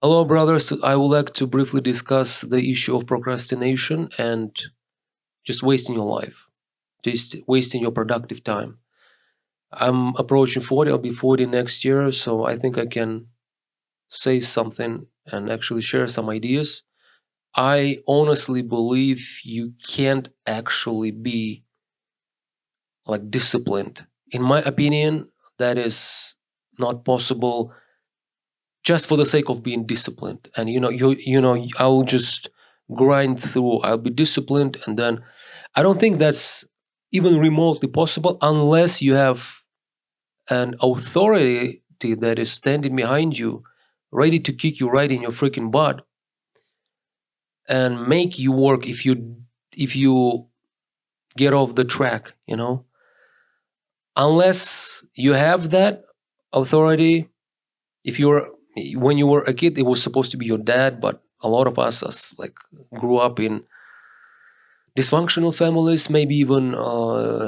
Hello, brothers. I would like to briefly discuss the issue of procrastination and just wasting your life, just wasting your productive time. I'm approaching 40, I'll be 40 next year, so I think I can say something and actually share some ideas. I honestly believe you can't actually be like disciplined. In my opinion, that is not possible just for the sake of being disciplined. And I'll just grind through. I'll be disciplined, and then I don't think that's even remotely possible unless you have an authority that is standing behind you, ready to kick you right in your freaking butt and make you work if you get off the track. Unless you have that authority, if you're when you were a kid, it was supposed to be your dad, but a lot of us like grew up in dysfunctional families, maybe even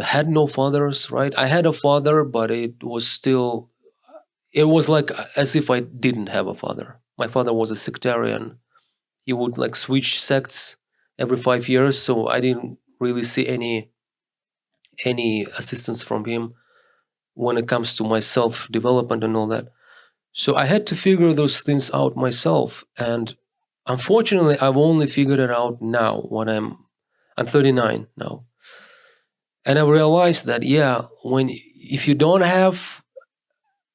had no fathers, right? I had a father, but it was like as if I didn't have a father. My father was a sectarian. He would like switch sects every 5 years, so I didn't really see any assistance from him when it comes to my self development and all that. So I had to figure those things out myself. And unfortunately, I've only figured it out now when I'm 39 now. And I realized that, yeah, if you don't have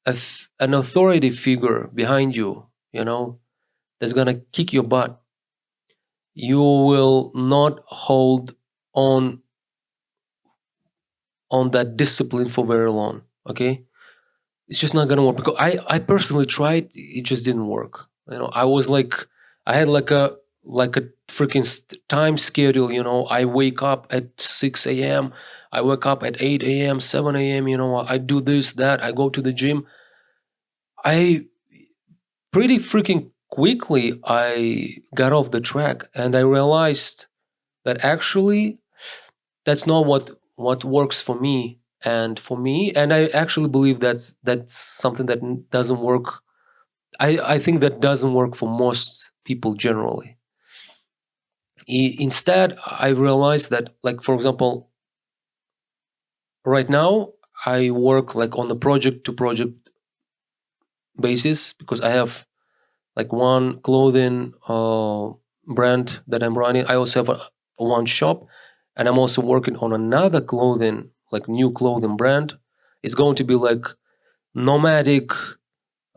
an authority figure behind you, that's going to kick your butt, you will not hold on on that discipline for very long. Okay, it's just not gonna work because I personally tried. It just didn't work. I was like, I had like a freaking time schedule. I wake up at 6 a.m. I wake up at 8 a.m., 7 a.m. I do this, that. I go to the gym. I pretty freaking quickly I got off the track and I realized that actually that's not what works for me. And I actually believe that's something that doesn't work. I think that doesn't work for most people generally. Instead, I realized that, like, for example, right now I work like on a project to project basis because I have like one clothing brand that I'm running. I also have one shop, and I'm also working on another clothing, like new clothing brand. It's going to be like nomadic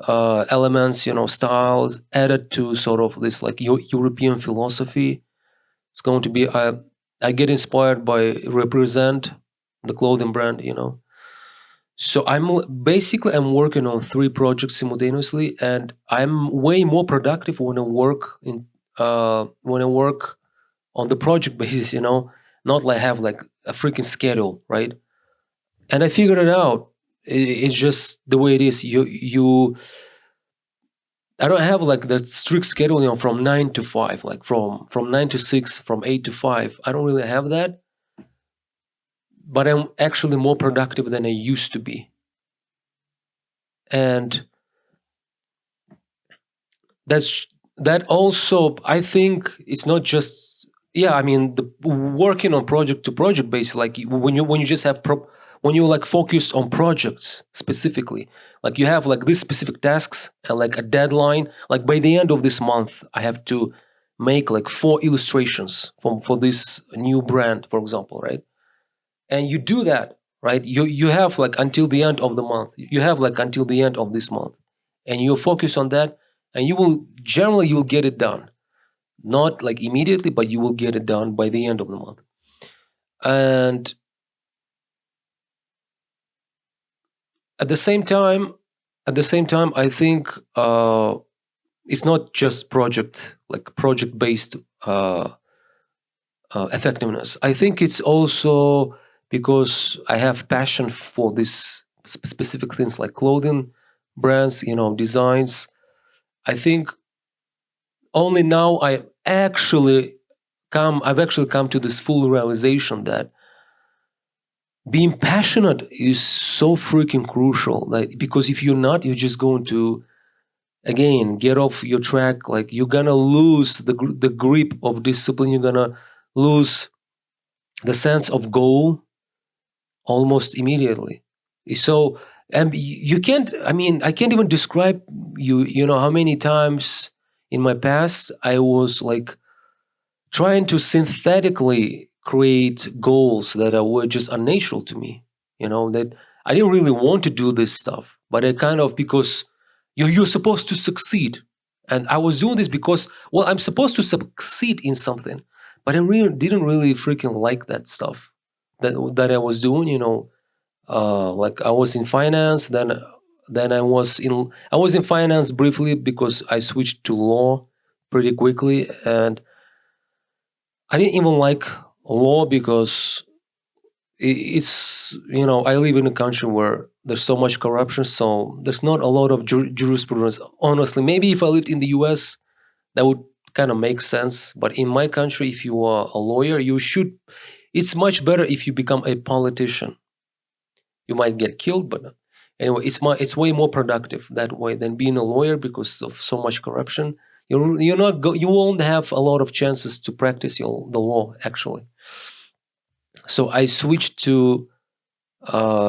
elements, styles added to sort of this like European philosophy. It's going to be I get inspired by Represent, the clothing brand. So I'm working on three projects simultaneously, and I'm way more productive when I work on the project basis. Not like have like a freaking schedule, right? And I figured it out. It's just the way it is. I don't have like that strict schedule, from 9 to 5, like from 9 to 6, from 8 to 5. I don't really have that, but I'm actually more productive than I used to be. And that's that also, I think it's not just, yeah, I mean, the working on project to project basis, like when you just have when you like focus on projects specifically, like you have like these specific tasks and like a deadline, like by the end of this month I have to make like 4 illustrations for this new brand, for example, right? And you do that, right? You have like until the end of the month, you have like until the end of this month, and you focus on that, and you'll get it done, not like immediately, but you will get it done by the end of the month. And at the same time I think it's not just project based effectiveness. I think it's also because I have passion for this specific things like clothing brands, designs. I think only now I've actually come to this full realization that being passionate is so freaking crucial. Like, because if you're not, you're just going to again, get off your track. Like, you're gonna lose the grip of discipline. You're gonna lose the sense of goal almost immediately. So, and you can't. I mean, I can't even describe you. You know how many times in my past I was like trying to synthetically create goals that were just unnatural to me. That I didn't really want to do this stuff, but I kind of, because you're supposed to succeed, and I was doing this because, well, I'm supposed to succeed in something, but I really didn't really freaking like that stuff that I was doing. Like, I was in finance, then I was in finance briefly because I switched to law pretty quickly, and I didn't even like law because it's, I live in a country where there's so much corruption, so there's not a lot of jurisprudence. Honestly, maybe if I lived in the US, that would kind of make sense. But in my country, if you are a lawyer, it's much better if you become a politician. You might get killed, but anyway, it's way more productive that way than being a lawyer because of so much corruption. You won't have a lot of chances to practice the law, actually. So I switched to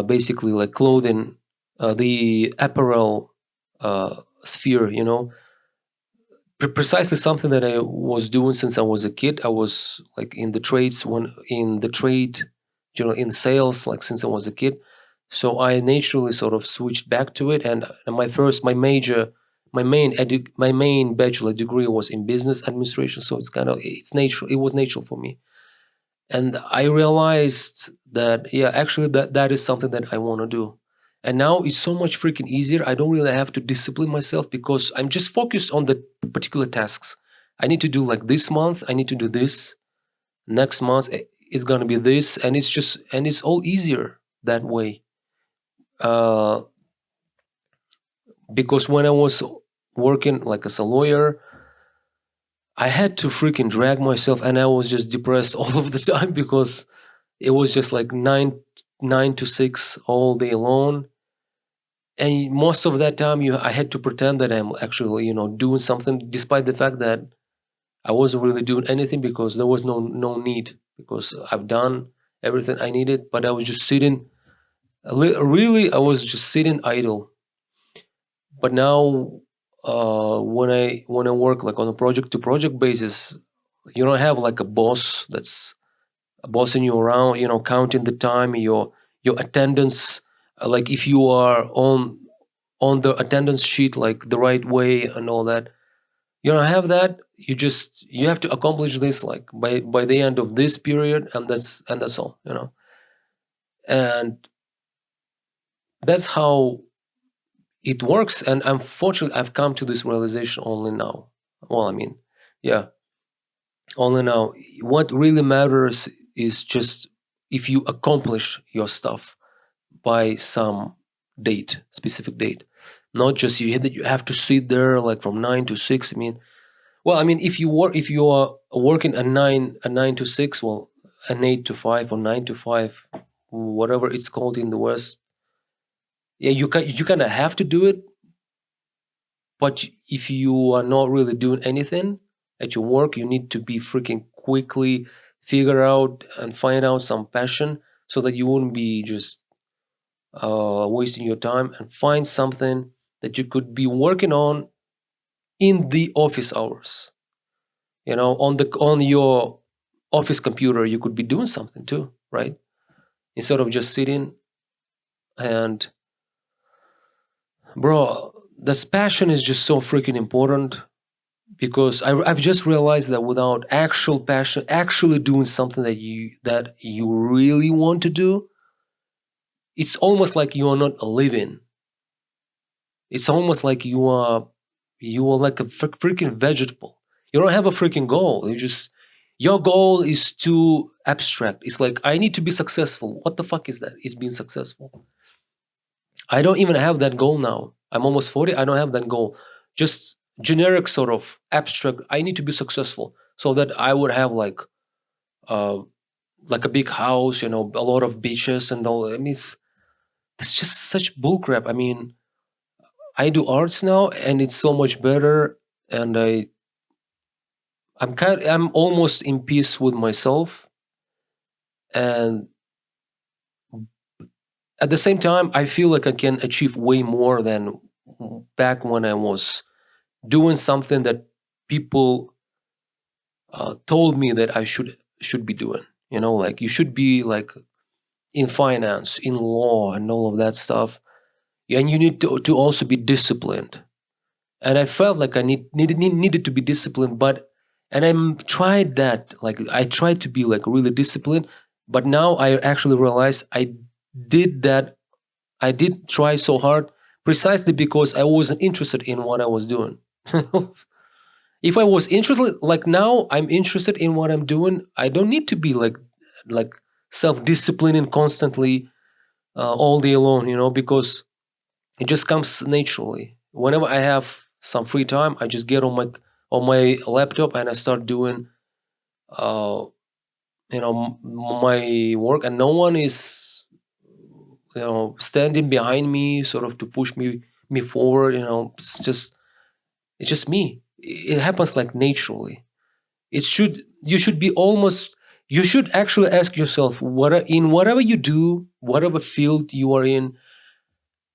basically like clothing, the apparel sphere. Precisely something that I was doing since I was a kid. I was like in the trade, in sales, like since I was a kid. So I naturally sort of switched back to it, and my main bachelor degree was in business administration. So it's natural. It was natural for me, and I realized that, yeah, actually that is something that I want to do. And now it's so much freaking easier. I don't really have to discipline myself because I'm just focused on the particular tasks. I need to do, like, this month I need to do this, next month it's going to be this, and it's all easier that way. uh, because when I was working like as a lawyer, I had to freaking drag myself, and I was just depressed all of the time because it was just like nine to six all day long, and most of that time I had to pretend that I'm actually doing something, despite the fact that I wasn't really doing anything because there was no need, because I've done everything I needed. But I was just sitting, really, I was just sitting idle. But now, when I work like on a project to project basis, you don't have like a boss that's bossing you around, counting the time, your attendance, like if you are on the attendance sheet like the right way and all that. You don't have that. You have to accomplish this like by the end of this period, and that's all. And that's how it works. And unfortunately, I've come to this realization only now. Well, I mean, yeah, only now. What really matters is just if you accomplish your stuff by some specific date, not just that you have to sit there like from 9 to 6. I mean, well, I mean, if you are working a nine to six, well, an 8 to 5 or 9 to 5, whatever it's called in the West, yeah, you kind of have to do it. But if you are not really doing anything at your work, you need to be freaking quickly figure out and find out some passion so that you wouldn't be just wasting your time, and find something that you could be working on in the office hours. On your office computer, you could be doing something too, right? Instead of just sitting. And bro, this passion is just so freaking important, because I've just realized that without actual passion, actually doing something that you really want to do, it's almost like you are not living. It's almost like you are like a freaking vegetable. You don't have a freaking goal. Your goal is too abstract. It's like, I need to be successful. What the fuck is that? Is being successful? I don't even have that goal now. I'm almost 40. I don't have that goal. Just generic sort of abstract. I need to be successful so that I would have uh like a big house, a lot of beaches and all. I mean, it's just such bullcrap. I mean, I do arts now, and it's so much better. And I'm almost in peace with myself, and at the same time, I feel like I can achieve way more than back when I was doing something that people told me that I should be doing. Like you should be like in finance, in law, and all of that stuff, and you need to also be disciplined. And I felt like I needed to be disciplined, but and I tried that. Like I tried to be like really disciplined, but now I actually realize did that. I did try so hard precisely because I wasn't interested in what I was doing. If I was interested, like now I'm interested in what I'm doing, I don't need to be like self-disciplining constantly all day long, because it just comes naturally. Whenever I have some free time, I just get on my laptop and I start doing uh my work, and no one is standing behind me sort of to push me forward. It's just me. It happens like naturally. You should be almost, you should actually ask yourself, in whatever you do, whatever field you are in,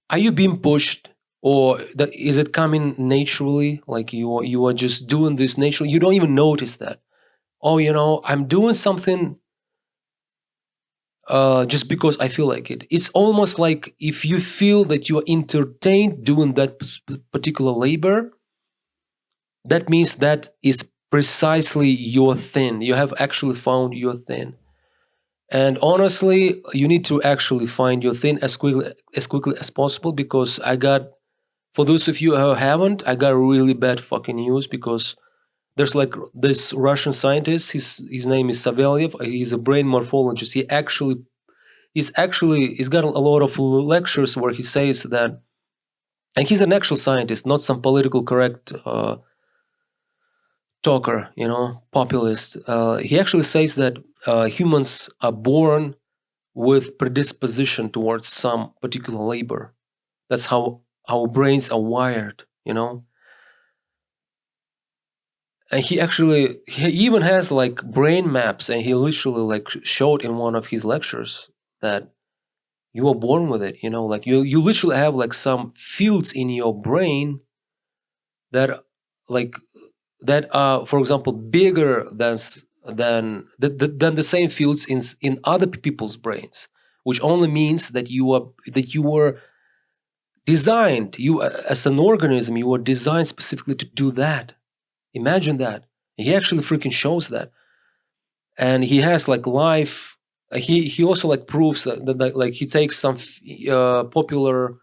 are you being pushed, or is it coming naturally? Like you are just doing this naturally, you don't even notice that. Oh, I'm doing something just because I feel like it. It's almost like if you feel that you are entertained doing that particular labor, that means that is precisely your thing. You have actually found your thing. And honestly, you need to actually find your thing as quickly as possible, because for those of you who haven't, I got really bad fucking news, because there's like this Russian scientist, his name is Savelyev, he's a brain morphologist. He's got a lot of lectures where he says that, and he's an actual scientist, not some political correct talker, populist. He actually says that humans are born with predisposition towards some particular labor. That's how our brains are wired, And he even has like brain maps, and he literally like showed in one of his lectures that you are born with it, like you literally have like some fields in your brain that like that are, for example, bigger than the same fields in other people's brains, which only means that you were designed, as an organism, you were designed specifically to do that. Imagine that. He actually freaking shows that. And he has like life. He also like proves that like he takes some popular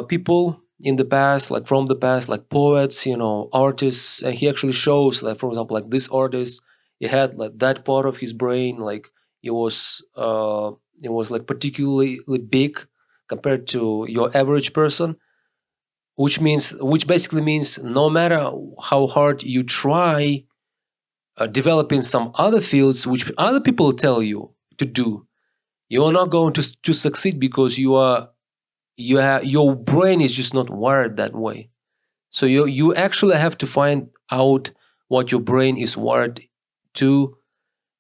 people in the past, like from the past, like poets, artists, and he actually shows, like for example, like this artist, he had like that part of his brain, like it was uh it was like particularly big compared to your average person, which basically means no matter how hard you try developing some other fields which other people tell you to do, you are not going to succeed, because your brain is just not wired that way. So you actually have to find out what your brain is wired to,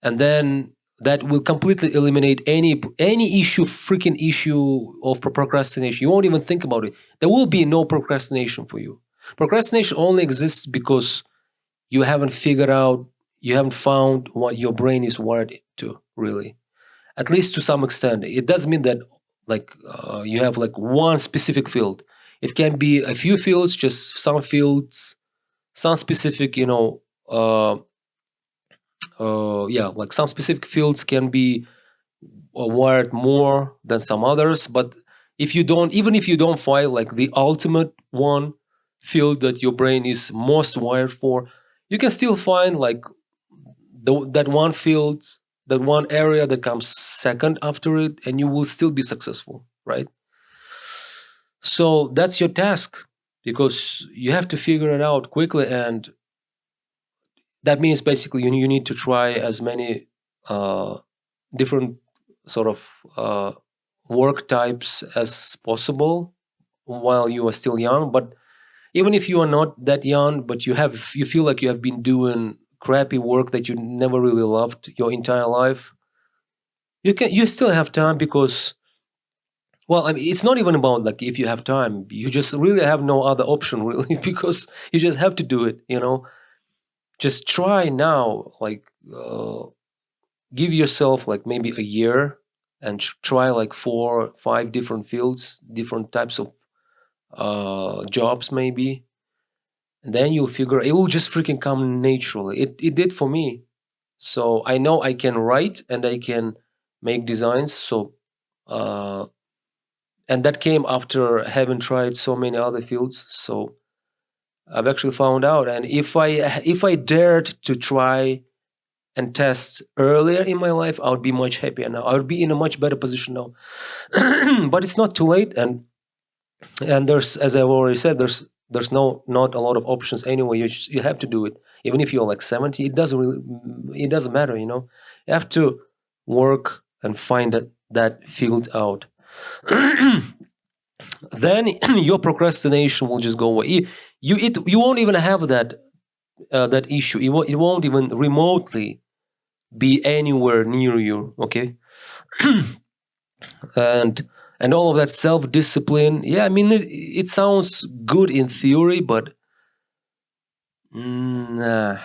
and then that will completely eliminate any freaking issue of procrastination. You won't even think about it. There will be no procrastination for you. Procrastination only exists because you haven't figured out, you haven't found what your brain is wired to, really, at least to some extent. It doesn't mean that like you have like one specific field. It can be a few fields, just some fields, some specific, yeah, like some specific fields can be wired more than some others. But even if you don't find like the ultimate one field that your brain is most wired for, you can still find like that one field, that one area that comes second after it, and you will still be successful, right? So that's your task, because you have to figure it out quickly, and that means basically you need to try as many uh, different sort of work types as possible, while you are still young. But even if you are not that young, but you feel like you have been doing crappy work that you never really loved your entire life, you still have time. Because, well, I mean, it's not even about like if you have time, you just really have no other option really because you just have to do it. Just try now, like give yourself like maybe a year and try like 4 5 different fields, different types of jobs maybe, and then you'll figure it will just freaking come naturally. It did for me. So I know I can write and I can make designs. So uh, and that came after having tried so many other fields. So I've actually found out, and if I dared to try and test earlier in my life, I would be much happier now. I would be in a much better position now. But it's not too late, and there's, as I've already said, there's not a lot of options anyway. You have to do it, even if you're like 70. It doesn't matter. You have to work and find that field out. Then your procrastination will just go away. You won't even have that issue. It won't even remotely be anywhere near you. Okay. And all of that self-discipline, yeah, I mean, it sounds good in theory, but nah,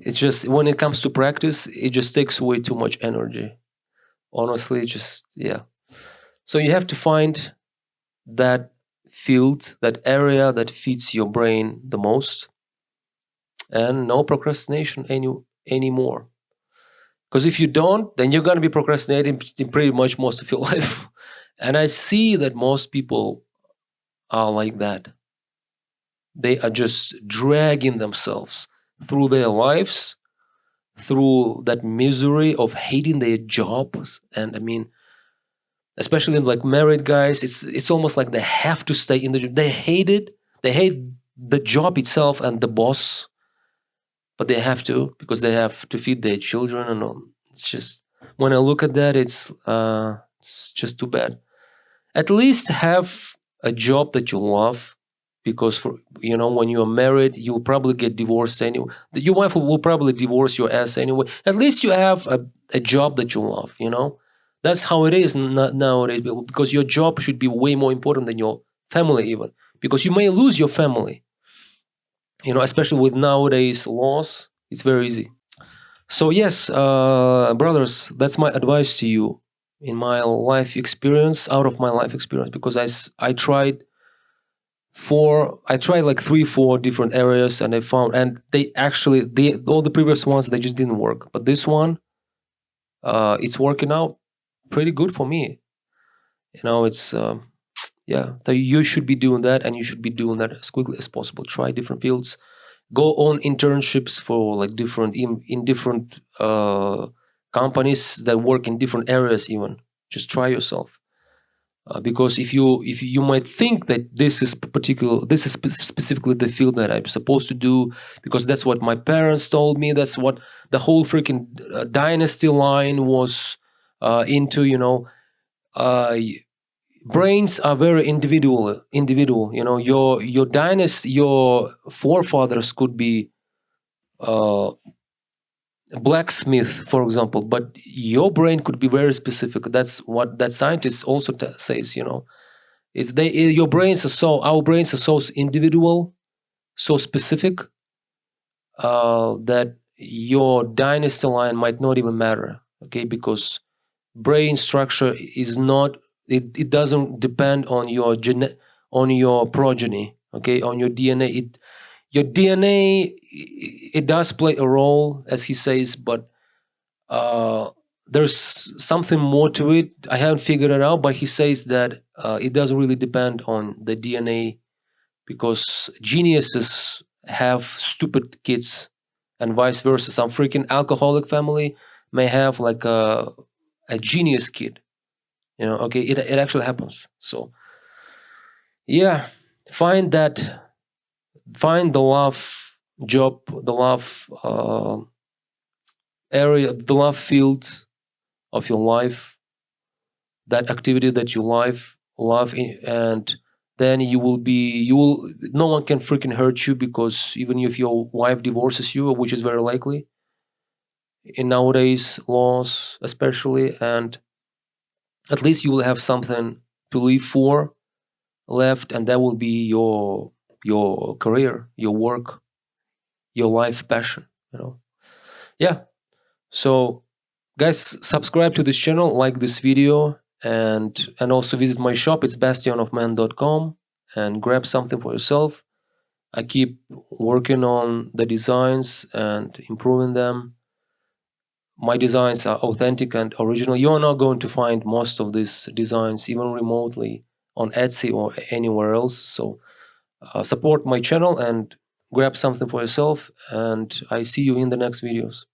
it's just when it comes to practice, it just takes away too much energy. Honestly, just, yeah. So you have to find that field, that area that fits your brain the most, and no procrastination anymore. Because if you don't, then you're going to be procrastinating in pretty much most of your life. And I see that most people are like that. They are just dragging themselves through their lives, through that misery of hating their jobs. And I mean, especially like married guys, it's almost like they have to stay in the job. They hate it. They hate the job itself and the boss, but they have to because they have to feed their children and all. It's just, when I look at that, it's just too bad. At least have a job that you love, because when you're married, you'll probably get divorced anyway. Your wife will probably divorce your ass anyway. At least you have a job that you love. That's how it is nowadays, because your job should be way more important than your family, even because you may lose your family. Especially with nowadays laws, it's very easy. So yes, brothers, that's my advice to you in my life experience, out of my life experience, because I tried like 3 4 different areas, and I found, and all the previous ones, they just didn't work, but this one, it's working out pretty good for me. It's yeah, so you should be doing that, and you should be doing that as quickly as possible. Try different fields, go on internships for like different in different companies that work in different areas. Even just try yourself, because if you might think that this is specifically the field that I'm supposed to do, because that's what my parents told me, that's what the whole freaking dynasty line was into. Uh, Brains are very individual. Your dynasty, your forefathers could be uh, a blacksmith, for example, but your brain could be very specific. That's what that scientist also says. Is they your brains are so our brains are so individual, so specific, that your dynasty line might not even matter. Okay, because brain structure is not, it doesn't depend on your on your progeny. Okay, on your DNA. Your DNA, it does play a role, as he says, but there's something more to it. I haven't figured it out, but he says that it doesn't really depend on the DNA, because geniuses have stupid kids, and vice versa. Some freaking alcoholic family may have like a genius kid. Okay, it actually happens. So yeah, find that, find the love job, the love area, the love field of your life, that activity that you love, and then you will no one can freaking hurt you, because even if your wife divorces you, which is very likely in nowadays laws especially, and at least you will have something to live for left, and that will be your career, your work, your life passion, you know. Yeah. So guys, subscribe to this channel, like this video, and also visit my shop. It's bastionofman.com, and grab something for yourself. I keep working on the designs and improving them. My designs are authentic and original. You are not going to find most of these designs even remotely on Etsy or anywhere else. So support my channel and grab something for yourself, and I see you in the next videos.